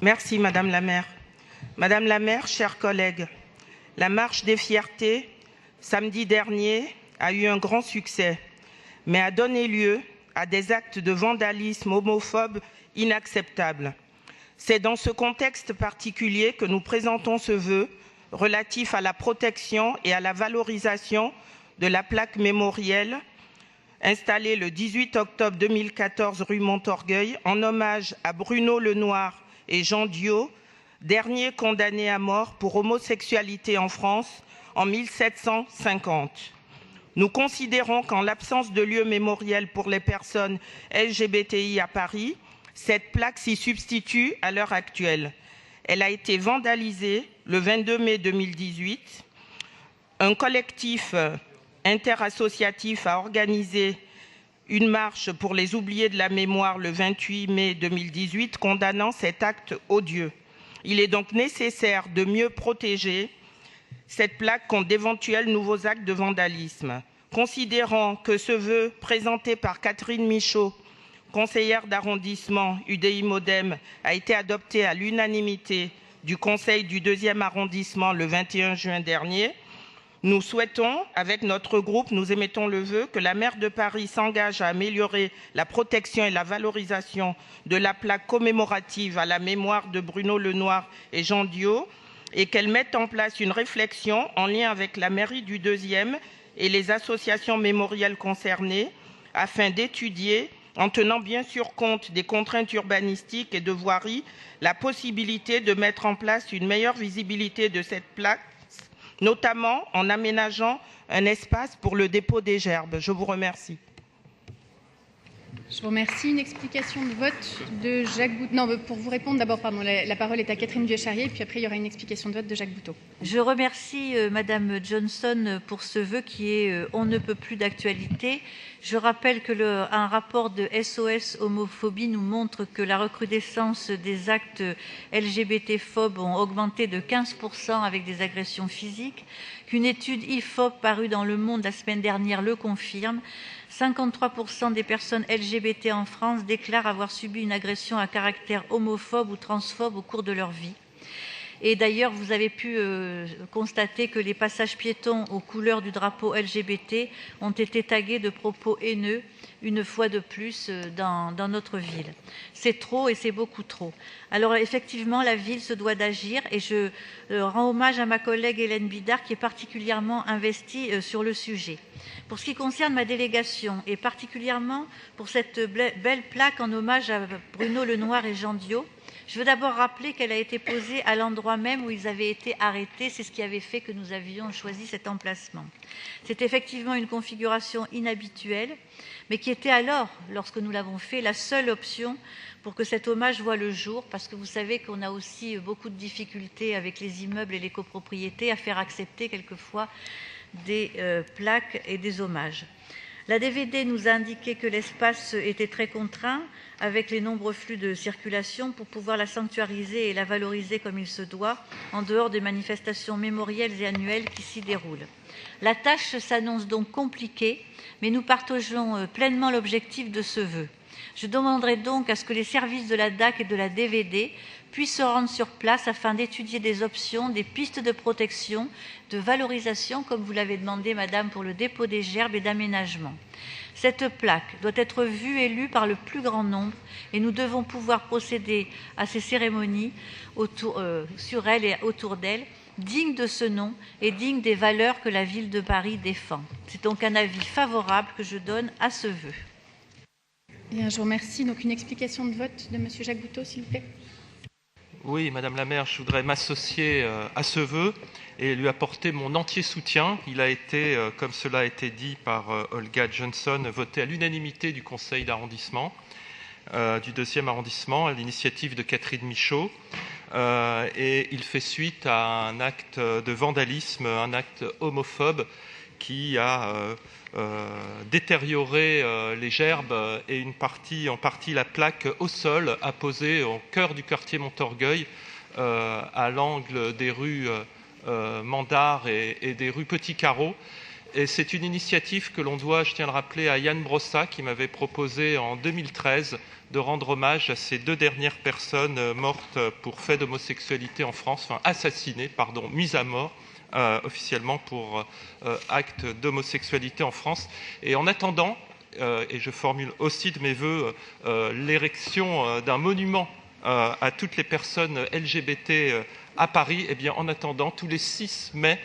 Merci, Madame la maire. Madame la maire, chers collègues, la marche des fiertés, samedi dernier, a eu un grand succès, mais a donné lieu à des actes de vandalisme homophobe inacceptables. C'est dans ce contexte particulier que nous présentons ce vœu relatif à la protection et à la valorisation de la plaque mémorielle installée le 18 octobre 2014 rue Montorgueil en hommage à Bruno Lenoir et Jean Diot, derniers condamnés à mort pour homosexualité en France en 1750. Nous considérons qu'en l'absence de lieu mémoriel pour les personnes LGBTI à Paris, cette plaque s'y substitue à l'heure actuelle. Elle a été vandalisée le 22 mai 2018. Un collectif interassociatif a organisé une marche pour les oubliés de la mémoire le 28 mai 2018, condamnant cet acte odieux. Il est donc nécessaire de mieux protéger cette plaque contre d'éventuels nouveaux actes de vandalisme. Considérant que ce vœu présenté par Catherine Michaud, conseillère d'arrondissement UDI-MODEM, a été adopté à l'unanimité du Conseil du 2e arrondissement le 21 juin dernier, nous souhaitons, avec notre groupe, nous émettons le vœu que la maire de Paris s'engage à améliorer la protection et la valorisation de la plaque commémorative à la mémoire de Bruno Lenoir et Jean Diot et qu'elle mette en place une réflexion en lien avec la mairie du 2e et les associations mémorielles concernées afin d'étudier, en tenant bien sûr compte des contraintes urbanistiques et de voirie, la possibilité de mettre en place une meilleure visibilité de cette plaque, notamment en aménageant un espace pour le dépôt des gerbes. Je vous remercie. Je vous remercie. Une explication de vote de Jacques Bouteau. Non, pour vous répondre, d'abord, pardon, la parole est à Catherine Vieux-Charrier, puis après, il y aura une explication de vote de Jacques Bouteau. Je remercie Madame Johnson pour ce vœu qui est on ne peut plus d'actualité. Je rappelle que un rapport de SOS Homophobie nous montre que la recrudescence des actes LGBT-phobes ont augmenté de 15% avec des agressions physiques, qu'une étude IFOP parue dans Le Monde la semaine dernière le confirme. 53% des personnes LGBT en France déclarent avoir subi une agression à caractère homophobe ou transphobe au cours de leur vie. Et d'ailleurs, vous avez pu constater que les passages piétons aux couleurs du drapeau LGBT ont été tagués de propos haineux une fois de plus dans notre ville. C'est trop et c'est beaucoup trop. Alors effectivement, la ville se doit d'agir et je rends hommage à ma collègue Hélène Bidard qui est particulièrement investie sur le sujet. Pour ce qui concerne ma délégation et particulièrement pour cette belle plaque en hommage à Bruno Lenoir et Jean Diot, je veux d'abord rappeler qu'elle a été posée à l'endroit même où ils avaient été arrêtés. C'est ce qui avait fait que nous avions choisi cet emplacement. C'est effectivement une configuration inhabituelle, mais qui était alors, lorsque nous l'avons fait, la seule option pour que cet hommage voie le jour, parce que vous savez qu'on a aussi beaucoup de difficultés avec les immeubles et les copropriétés à faire accepter quelquefois des plaques et des hommages. La DVD nous a indiqué que l'espace était très contraint avec les nombreux flux de circulation pour pouvoir la sanctuariser et la valoriser comme il se doit, en dehors des manifestations mémorielles et annuelles qui s'y déroulent. La tâche s'annonce donc compliquée, mais nous partageons pleinement l'objectif de ce vœu. Je demanderai donc à ce que les services de la DAC et de la DVD puissent se rendre sur place afin d'étudier des options, des pistes de protection, de valorisation, comme vous l'avez demandé, Madame, pour le dépôt des gerbes et d'aménagement. Cette plaque doit être vue et lue par le plus grand nombre et nous devons pouvoir procéder à ces cérémonies sur elle et autour d'elle, dignes de ce nom et dignes des valeurs que la ville de Paris défend. C'est donc un avis favorable que je donne à ce vœu. Bien, je vous remercie. Donc une explication de vote de Monsieur Jacques Bouteau, s'il vous plaît. Oui, Madame la maire, je voudrais m'associer à ce vœu et lui apporter mon entier soutien. Il a été, comme cela a été dit par Olga Johnson, voté à l'unanimité du conseil d'arrondissement, du 2e arrondissement, à l'initiative de Catherine Michaud. Et il fait suite à un acte de vandalisme, un acte homophobe qui a détériorer les gerbes et en partie la plaque au sol, apposée au cœur du quartier Montorgueil, à l'angle des rues Mandar et des rues Petit Carreau. Et c'est une initiative que l'on doit, je tiens à le rappeler, à Yann Brossa, qui m'avait proposé en 2013 de rendre hommage à ces 2 dernières personnes mortes pour fait d'homosexualité en France, enfin assassinées, pardon, mises à mort officiellement pour acte d'homosexualité en France. Et en attendant, et je formule aussi de mes voeux l'érection d'un monument à toutes les personnes LGBT à Paris, eh bien, en attendant, tous les 6 mai,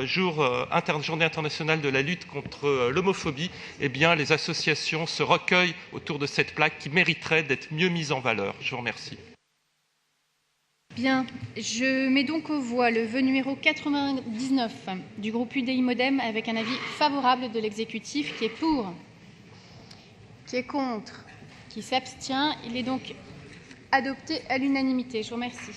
journée internationale de la lutte contre l'homophobie, eh bien, les associations se recueillent autour de cette plaque qui mériterait d'être mieux mise en valeur. Je vous remercie. Bien, je mets donc aux voix le vœu numéro 99 du groupe UDI-MODEM avec un avis favorable de l'exécutif qui est pour, qui est contre, qui s'abstient. Il est donc adopté à l'unanimité. Je vous remercie.